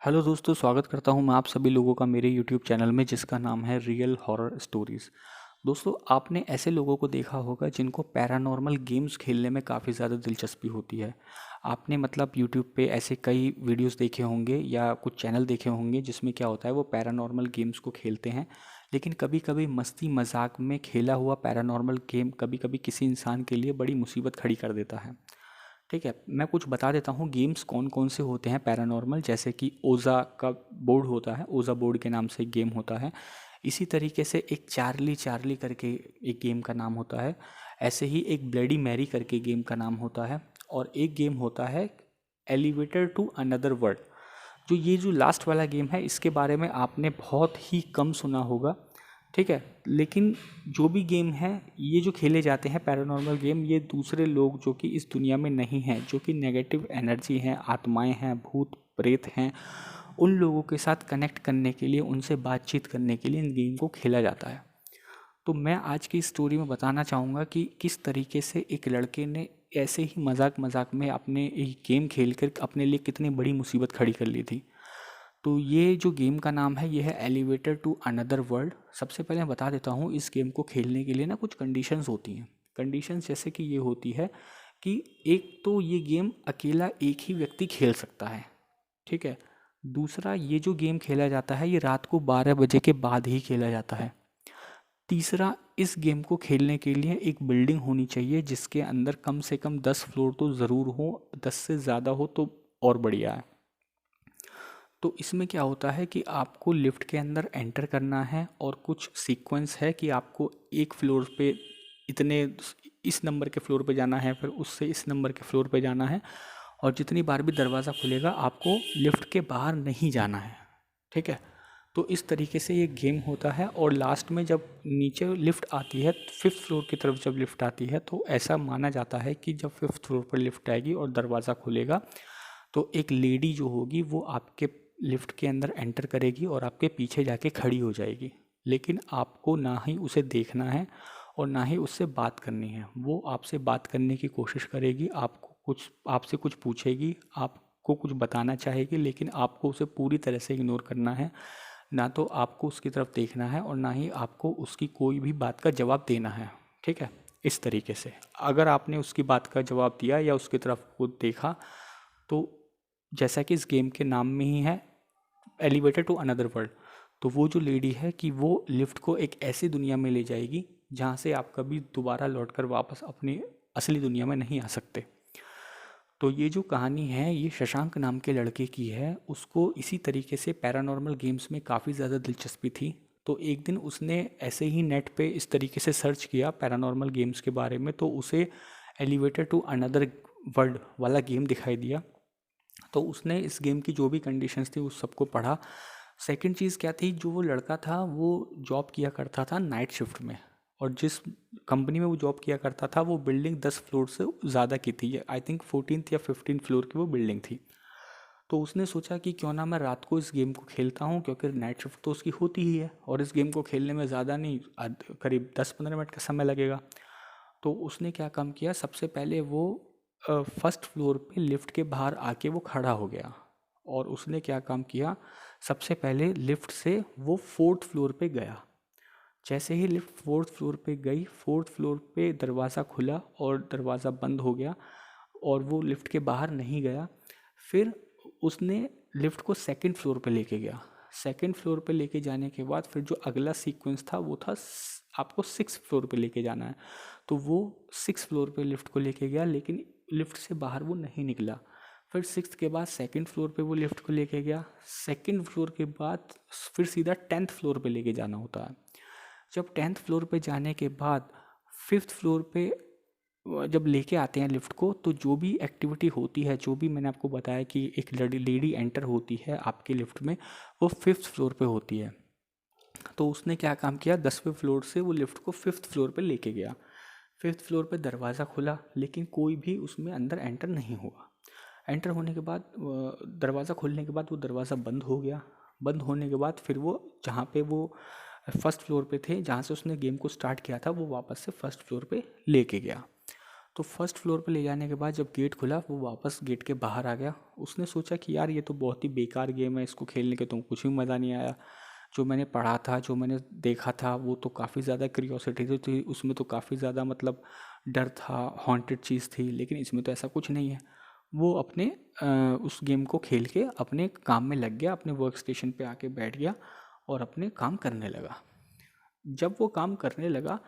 Hello दोस्तों, स्वागत करता हूं मैं आप सभी लोगों का मेरे यूट्यूब चैनल में जिसका नाम है रियल हॉरर स्टोरीज़। दोस्तों, आपने ऐसे लोगों को देखा होगा जिनको पैरानॉर्मल गेम्स खेलने में काफ़ी ज़्यादा दिलचस्पी होती है। आपने मतलब यूट्यूब पे ऐसे कई वीडियोस देखे होंगे या कुछ चैनल देखे होंगे जिसमें क्या होता है वो पैरानॉर्मल गेम्स को खेलते हैं। लेकिन कभी कभी मस्ती मजाक में खेला हुआ पैरानॉर्मल गेम कभी कभी किसी इंसान के लिए बड़ी मुसीबत खड़ी कर देता है। ठीक है, मैं कुछ बता देता हूँ गेम्स कौन कौन से होते हैं पैरानॉर्मल। जैसे कि ओज़ा का बोर्ड होता है, ओज़ा बोर्ड के नाम से एक गेम होता है। इसी तरीके से एक चार्ली चार्ली करके एक गेम का नाम होता है। ऐसे ही एक ब्लडी मैरी करके गेम का नाम होता है। और एक गेम होता है एलिवेटर टू अनदर वर्ल्ड। जो लास्ट वाला गेम है इसके बारे में आपने बहुत ही कम सुना होगा। ठीक है, लेकिन जो भी गेम है ये जो खेले जाते हैं पैरानॉर्मल गेम, ये दूसरे लोग जो कि इस दुनिया में नहीं हैं, जो कि नेगेटिव एनर्जी हैं, आत्माएं हैं, भूत प्रेत हैं, उन लोगों के साथ कनेक्ट करने के लिए, उनसे बातचीत करने के लिए इन गेम को खेला जाता है। तो मैं आज की स्टोरी में बताना चाहूँगा कि किस तरीके से एक लड़के ने ऐसे ही मजाक मजाक में अपने एक गेम खेल कर अपने लिए कितनी बड़ी मुसीबत खड़ी कर ली थी। तो ये जो गेम का नाम है ये है एलिवेटर टू अनदर वर्ल्ड। सबसे पहले मैं बता देता हूँ इस गेम को खेलने के लिए ना कुछ कंडीशंस होती हैं। कंडीशंस जैसे कि ये होती है कि एक तो ये गेम अकेला एक ही व्यक्ति खेल सकता है। ठीक है। दूसरा, ये जो गेम खेला जाता है ये रात को 12 बजे के बाद ही खेला जाता है। तीसरा, इस गेम को खेलने के लिए एक बिल्डिंग होनी चाहिए जिसके अंदर कम से कम 10 फ्लोर तो ज़रूर हो, 10 से ज़्यादा हो तो और बढ़िया है। तो इसमें क्या होता है कि आपको लिफ्ट के अंदर एंटर करना है और कुछ सीक्वेंस है कि आपको एक फ्लोर पे इतने इस नंबर के फ्लोर पे जाना है, फिर उससे इस नंबर के फ्लोर पे जाना है। और जितनी बार भी दरवाज़ा खुलेगा आपको लिफ्ट के बाहर नहीं जाना है। ठीक है। तो इस तरीके से ये गेम होता है। और लास्ट में जब नीचे लिफ्ट आती है, फिफ्थ फ्लोर की तरफ जब लिफ्ट आती है, तो ऐसा माना जाता है कि जब फिफ्थ फ्लोर पर लिफ्ट आएगी और दरवाज़ा खुलेगा तो एक लेडी जो होगी वो आपके लिफ्ट के अंदर एंटर करेगी और आपके पीछे जाके खड़ी हो जाएगी। लेकिन आपको ना ही उसे देखना है और ना ही उससे बात करनी है। वो आपसे बात करने की कोशिश करेगी, आपसे कुछ पूछेगी, आपको कुछ बताना चाहेगी, लेकिन आपको उसे पूरी तरह से इग्नोर करना है। ना तो आपको उसकी तरफ देखना है और ना ही आपको उसकी कोई भी बात का जवाब देना है। ठीक है। इस तरीके से अगर आपने उसकी बात का जवाब दिया या उसकी तरफ को देखा, तो जैसा कि इस गेम के नाम में ही है एलिवेटर टू अनदर वर्ल्ड, तो वो जो लेडी है कि वो लिफ्ट को एक ऐसी दुनिया में ले जाएगी जहाँ से आप कभी दोबारा लौटकर वापस अपनी असली दुनिया में नहीं आ सकते। तो ये जो कहानी है ये शशांक नाम के लड़के की है। उसको इसी तरीके से पैरानॉर्मल गेम्स में काफ़ी ज़्यादा दिलचस्पी थी। तो एक दिन उसने ऐसे ही नेट पे इस तरीके से सर्च किया पैरानॉर्मल गेम्स के बारे में, तो उसे एलिवेटर टू अनदर वर्ल्ड वाला गेम दिखाई दिया। तो उसने इस गेम की जो भी कंडीशंस थी उस सबको पढ़ा। सेकंड चीज़ क्या थी, जो वो लड़का था वो जॉब किया करता था नाइट शिफ्ट में। और जिस कंपनी में वो जॉब किया करता था वो बिल्डिंग 10 फ्लोर से ज़्यादा की थी। आई थिंक 14th या 15th फ्लोर की वो बिल्डिंग थी। तो उसने सोचा कि क्यों ना मैं रात को इस गेम को खेलता हूँ, क्योंकि नाइट शिफ्ट तो उसकी होती ही है और इस गेम को खेलने में ज़्यादा नहीं, करीब 10-15 मिनट का समय लगेगा। तो उसने क्या काम किया, सबसे पहले वो फर्स्ट फ्लोर पे लिफ्ट के बाहर आके वो खड़ा हो गया। और उसने क्या काम किया, सबसे पहले लिफ्ट से वो फोर्थ फ्लोर पे गया। जैसे ही लिफ्ट फोर्थ फ्लोर पे गई, फोर्थ फ्लोर पे दरवाज़ा खुला और दरवाज़ा बंद हो गया और वो लिफ्ट के बाहर नहीं गया। फिर उसने लिफ्ट को सेकंड फ्लोर पे लेके गया। सेकंड फ्लोर पे लेके जाने के बाद फिर जो अगला सीक्वेंस था वो था आपको सिक्स फ्लोर पे लेके जाना है। तो वो सिक्स फ्लोर पे लिफ्ट को लेके गया, लेकिन लिफ्ट से बाहर वो नहीं निकला। फिर सिक्स के बाद सेकंड फ्लोर पे वो लिफ्ट को लेके गया। सेकंड फ्लोर के बाद फिर सीधा 10th फ्लोर पे लेके जाना होता है। जब 10th फ्लोर पे जाने के बाद फिफ्थ फ्लोर पे जब लेके आते हैं लिफ्ट को, तो जो भी एक्टिविटी होती है, जो भी मैंने आपको बताया कि एक लेडी एंटर होती है आपके लिफ्ट में, वो फिफ्थ फ्लोर पे होती है। तो उसने क्या काम किया, 10वें फ्लोर से वो लिफ्ट को फिफ्थ फ्लोर पे लेके गया। फिफ्थ फ्लोर पे दरवाज़ा खुला लेकिन कोई भी उसमें अंदर एंटर नहीं हुआ। एंटर होने के बाद दरवाज़ा खुलने के बाद वो दरवाज़ा बंद हो गया। बंद होने के बाद फिर वो जहाँ पे वो फर्स्ट फ्लोर पे थे, जहाँ से उसने गेम को स्टार्ट किया था, वो वापस से फर्स्ट फ्लोर पे लेके गया। तो फर्स्ट फ्लोर पे ले जाने के बाद जब गेट खुला वो वापस गेट के बाहर आ गया। उसने सोचा कि यार ये तो बहुत ही बेकार गेम है, इसको खेलने के तो कुछ भी मज़ा नहीं आया। जो मैंने पढ़ा था, जो मैंने देखा था, वो तो काफ़ी ज़्यादा क्यूरियोसिटी थी उसमें, तो काफ़ी ज़्यादा मतलब डर था, हॉन्टेड चीज़ थी, लेकिन इसमें तो ऐसा कुछ नहीं है। वो अपने उस गेम को खेल के अपने काम में लग गया, अपने वर्क स्टेशन पे आके बैठ गया और अपने काम करने लगा। जब वो काम करने लगा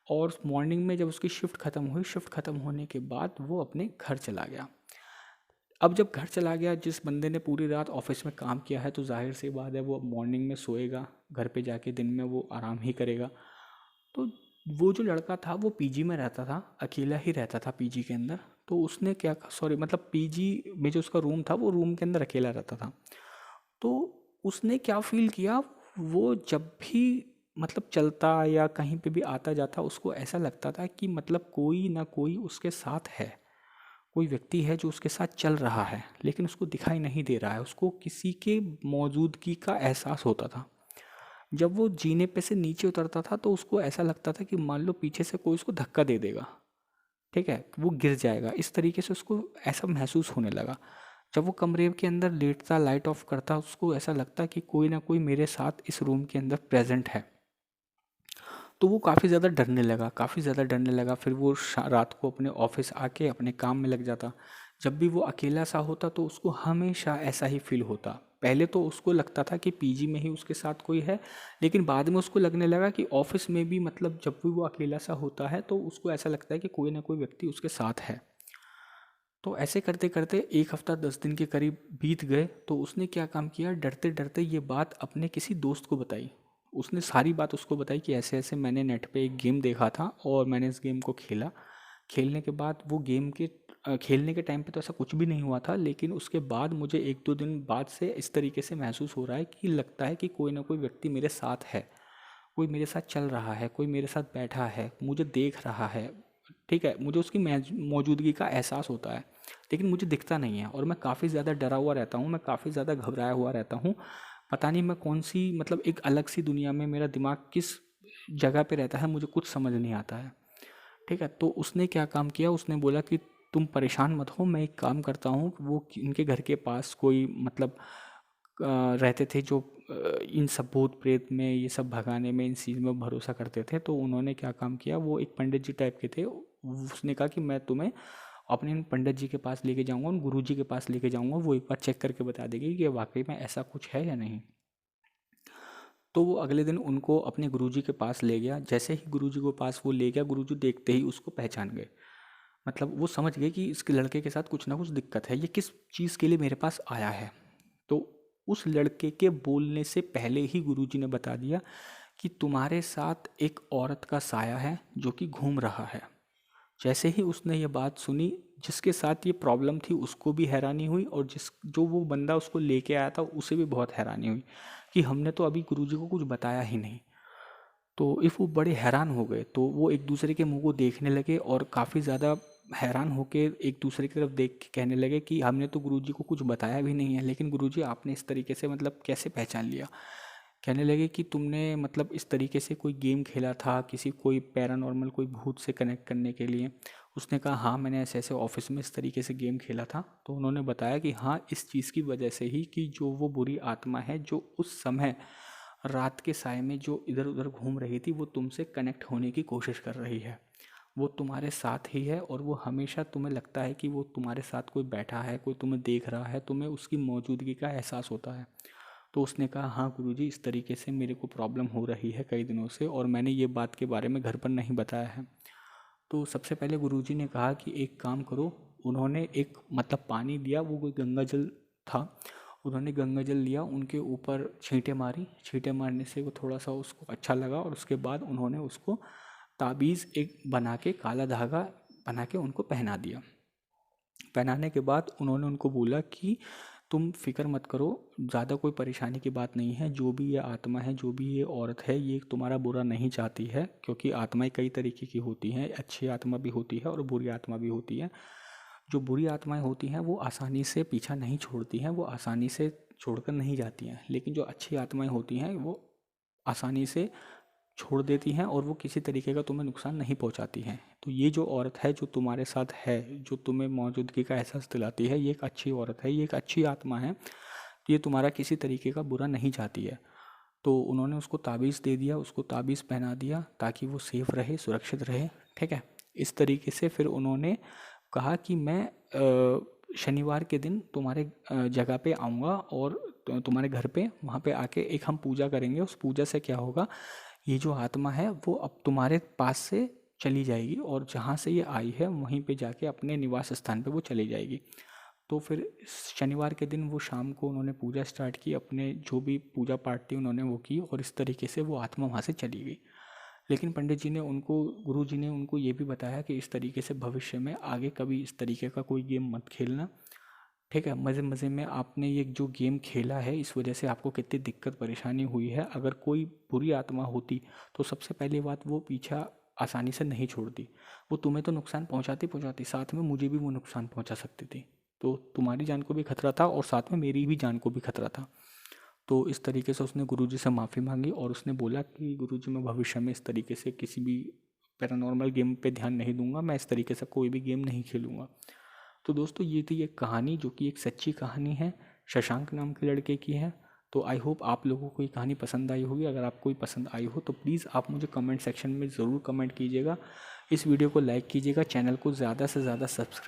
और मॉर्निंग में जब उसकी शिफ्ट ख़त्म हुई, शिफ्ट ख़त्म होने के बाद वो अपने घर चला गया। अब जब घर चला गया, जिस बंदे ने पूरी रात ऑफिस में काम किया है तो जाहिर सी बात है वो अब मॉर्निंग में सोएगा, घर पे जाके दिन में वो आराम ही करेगा। तो वो जो लड़का था वो पीजी में रहता था, अकेला ही रहता था पीजी के अंदर। तो उसने क्या, सॉरी मतलब पीजी में जो उसका रूम था वो रूम के अंदर अकेला रहता था। तो उसने क्या फील किया, वो जब भी मतलब चलता या कहीं पे भी आता जाता उसको ऐसा लगता था कि मतलब कोई ना कोई उसके साथ है, कोई व्यक्ति है जो उसके साथ चल रहा है, लेकिन उसको दिखाई नहीं दे रहा है, उसको किसी के मौजूदगी का एहसास होता था। जब वो जीने पे से नीचे उतरता था तो उसको ऐसा लगता था कि मान लो पीछे से कोई उसको धक्का दे देगा, ठीक है, वो गिर जाएगा, इस तरीके से उसको ऐसा महसूस होने लगा। जब वो कमरे के अंदर लेटता, लाइट ऑफ करता, उसको ऐसा लगता कि कोई ना कोई मेरे साथ इस रूम के अंदर प्रेजेंट है। तो वो काफ़ी ज़्यादा डरने लगा, काफ़ी ज़्यादा डरने लगा। फिर वो रात को अपने ऑफिस आके अपने काम में लग जाता। जब भी वो अकेला सा होता तो उसको हमेशा ऐसा ही फील होता। पहले तो उसको लगता था कि पीजी में ही उसके साथ कोई है, लेकिन बाद में उसको लगने लगा कि ऑफिस में भी मतलब जब भी वो अकेला सा होता है तो उसको ऐसा लगता है कि कोई ना कोई व्यक्ति उसके साथ है। तो ऐसे करते करते 1 हफ्ता 10 दिन के करीब बीत गए। तो उसने क्या काम किया, डरते डरते ये बात अपने किसी दोस्त को बताई। उसने सारी बात उसको बताई कि ऐसे ऐसे मैंने नेट पे एक गेम देखा था और मैंने इस गेम को खेला। खेलने के बाद वो गेम के खेलने के टाइम पे तो ऐसा कुछ भी नहीं हुआ था, लेकिन उसके बाद मुझे 1-2 दिन बाद से इस तरीके से महसूस हो रहा है कि लगता है कि कोई ना कोई व्यक्ति मेरे साथ है, कोई मेरे साथ चल रहा है, कोई मेरे साथ बैठा है, मुझे देख रहा है। ठीक है, मुझे उसकी मौजूदगी का एहसास होता है, लेकिन मुझे दिखता नहीं है और मैं काफ़ी ज़्यादा डरा हुआ रहता हूँ, मैं काफ़ी ज़्यादा घबराया हुआ रहता हूँ। पता नहीं मैं कौन सी मतलब एक अलग सी दुनिया में, मेरा दिमाग किस जगह पे रहता है, मुझे कुछ समझ नहीं आता है। ठीक है, तो उसने क्या काम किया, उसने बोला कि तुम परेशान मत हो, मैं एक काम करता हूँ। वो इनके घर के पास कोई मतलब रहते थे जो इन सब भूत प्रेत में, ये सब भगाने में, इन चीज़ में भरोसा करते थे। तो उन्होंने क्या काम किया, वो एक पंडित जी टाइप के थे। उसने कहा कि मैं तुम्हें अपने इन पंडित जी के पास लेके जाऊंगा, उन गुरु जी के पास लेके जाऊंगा, वो एक बार चेक करके बता देंगे कि वाकई में ऐसा कुछ है या नहीं। तो वो अगले दिन उनको अपने गुरुजी के पास ले गया। जैसे ही गुरुजी के पास वो ले गया, गुरुजी देखते ही उसको पहचान गए। मतलब वो समझ गए कि इसके लड़के के साथ कुछ ना कुछ दिक्कत है, ये किस चीज़ के लिए मेरे पास आया है। तो उस लड़के के बोलने से पहले ही गुरुजी ने बता दिया कि तुम्हारे साथ एक औरत का साया है जो कि घूम रहा है। जैसे ही उसने ये बात सुनी, जिसके साथ ये प्रॉब्लम थी उसको भी हैरानी हुई, और जो वो बंदा उसको लेके आया था उसे भी बहुत हैरानी हुई कि हमने तो अभी गुरुजी को कुछ बताया ही नहीं। तो इफ़ वो बड़े हैरान हो गए, तो वो एक दूसरे के मुंह को देखने लगे और काफ़ी ज़्यादा हैरान होके एक दूसरे की तरफ देख के कहने लगे कि हमने तो गुरुजी को कुछ बताया भी नहीं है, लेकिन गुरुजी आपने इस तरीके से मतलब कैसे पहचान लिया। कहने लगे कि तुमने मतलब इस तरीके से कोई गेम खेला था किसी, कोई पैरानॉर्मल कोई भूत से कनेक्ट करने के लिए। उसने कहा हाँ, मैंने ऐसे ऐसे ऑफिस में इस तरीके से गेम खेला था। तो उन्होंने बताया कि हाँ, इस चीज़ की वजह से ही कि जो वो बुरी आत्मा है जो उस समय रात के साय में जो इधर उधर घूम रही थी, वो तुमसे कनेक्ट होने की कोशिश कर रही है। वो तुम्हारे साथ ही है और वो हमेशा तुम्हें लगता है कि वो तुम्हारे साथ कोई बैठा है, कोई तुम्हें देख रहा है, तुम्हें उसकी मौजूदगी का एहसास होता है। तो उसने कहा हाँ गुरुजी, इस तरीके से मेरे को प्रॉब्लम हो रही है कई दिनों से, और मैंने ये बात के बारे में घर पर नहीं बताया है। तो सबसे पहले गुरुजी ने कहा कि एक काम करो। उन्होंने एक मतलब पानी दिया, वो कोई गंगा जल था। उन्होंने गंगा जल लिया, उनके ऊपर छींटे मारी, छींटे मारने से वो थोड़ा सा उसको अच्छा लगा, और उसके बाद उन्होंने उसको ताबीज़ एक बना के, काला धागा बना के उनको पहना दिया। पहनाने के बाद उन्होंने उनको बोला कि तुम फिक्र मत करो, ज़्यादा कोई परेशानी की बात नहीं है। जो भी ये आत्मा है, जो भी ये औरत है, ये तुम्हारा बुरा नहीं चाहती है, क्योंकि आत्माएं कई तरीके की होती हैं, अच्छी आत्मा भी होती है और बुरी आत्मा भी होती है। जो बुरी आत्माएं होती हैं वो आसानी से पीछा नहीं छोड़ती हैं, वो आसानी से छोड़कर नहीं जाती हैं, लेकिन जो अच्छी आत्माएं होती हैं वो आसानी से छोड़ देती हैं और वो किसी तरीके का तुम्हें नुकसान नहीं पहुंचाती हैं। तो ये जो औरत है जो तुम्हारे साथ है, जो तुम्हें मौजूदगी का एहसास दिलाती है, ये एक अच्छी औरत है, ये एक अच्छी आत्मा है, ये तुम्हारा किसी तरीके का बुरा नहीं चाहती है। तो उन्होंने उसको ताबीज़ दे दिया, उसको ताबीज़ पहना दिया ताकि वो सेफ़ रहे, सुरक्षित रहे। ठीक है। इस तरीके से फिर उन्होंने कहा कि मैं शनिवार के दिन तुम्हारे जगह पे आऊँगा और तुम्हारे घर पे वहाँ पे आके एक हम पूजा करेंगे। उस पूजा से क्या होगा, ये जो आत्मा है वो अब तुम्हारे पास से चली जाएगी और जहाँ से ये आई है वहीं पे जाके अपने निवास स्थान पे वो चली जाएगी। तो फिर शनिवार के दिन वो शाम को उन्होंने पूजा स्टार्ट की, अपने जो भी पूजा पाठ थी उन्होंने वो की और इस तरीके से वो आत्मा वहाँ से चली गई। लेकिन पंडित जी ने उनको, गुरु जी ने उनको ये भी बताया कि इस तरीके से भविष्य में आगे कभी इस तरीके का कोई गेम मत खेलना। ठीक है। मज़े मज़े में आपने ये जो गेम खेला है इस वजह से आपको कितनी दिक्कत परेशानी हुई है। अगर कोई बुरी आत्मा होती तो सबसे पहली बात वो पीछा आसानी से नहीं छोड़ती। वो तुम्हें तो नुकसान पहुंचाती पहुंचाती, साथ में मुझे भी वो नुकसान पहुंचा सकती थी। तो तुम्हारी जान को भी खतरा था और साथ में मेरी भी जान को भी खतरा था। तो इस तरीके से उसने गुरुजी से माफ़ी मांगी और उसने बोला कि गुरुजी मैं भविष्य में इस तरीके से किसी भी पैरानॉर्मल गेम पे ध्यान नहीं दूंगा, मैं इस तरीके से कोई भी गेम नहीं खेलूंगा। तो दोस्तों ये थी एक कहानी जो कि एक सच्ची कहानी है, शशांक नाम के लड़के की है। तो आई होप आप लोगों को ये कहानी पसंद आई होगी। अगर आपको ये पसंद आई हो तो प्लीज़ आप मुझे कमेंट सेक्शन में ज़रूर कमेंट कीजिएगा, इस वीडियो को लाइक कीजिएगा, चैनल को ज़्यादा से ज़्यादा सब्सक्राइब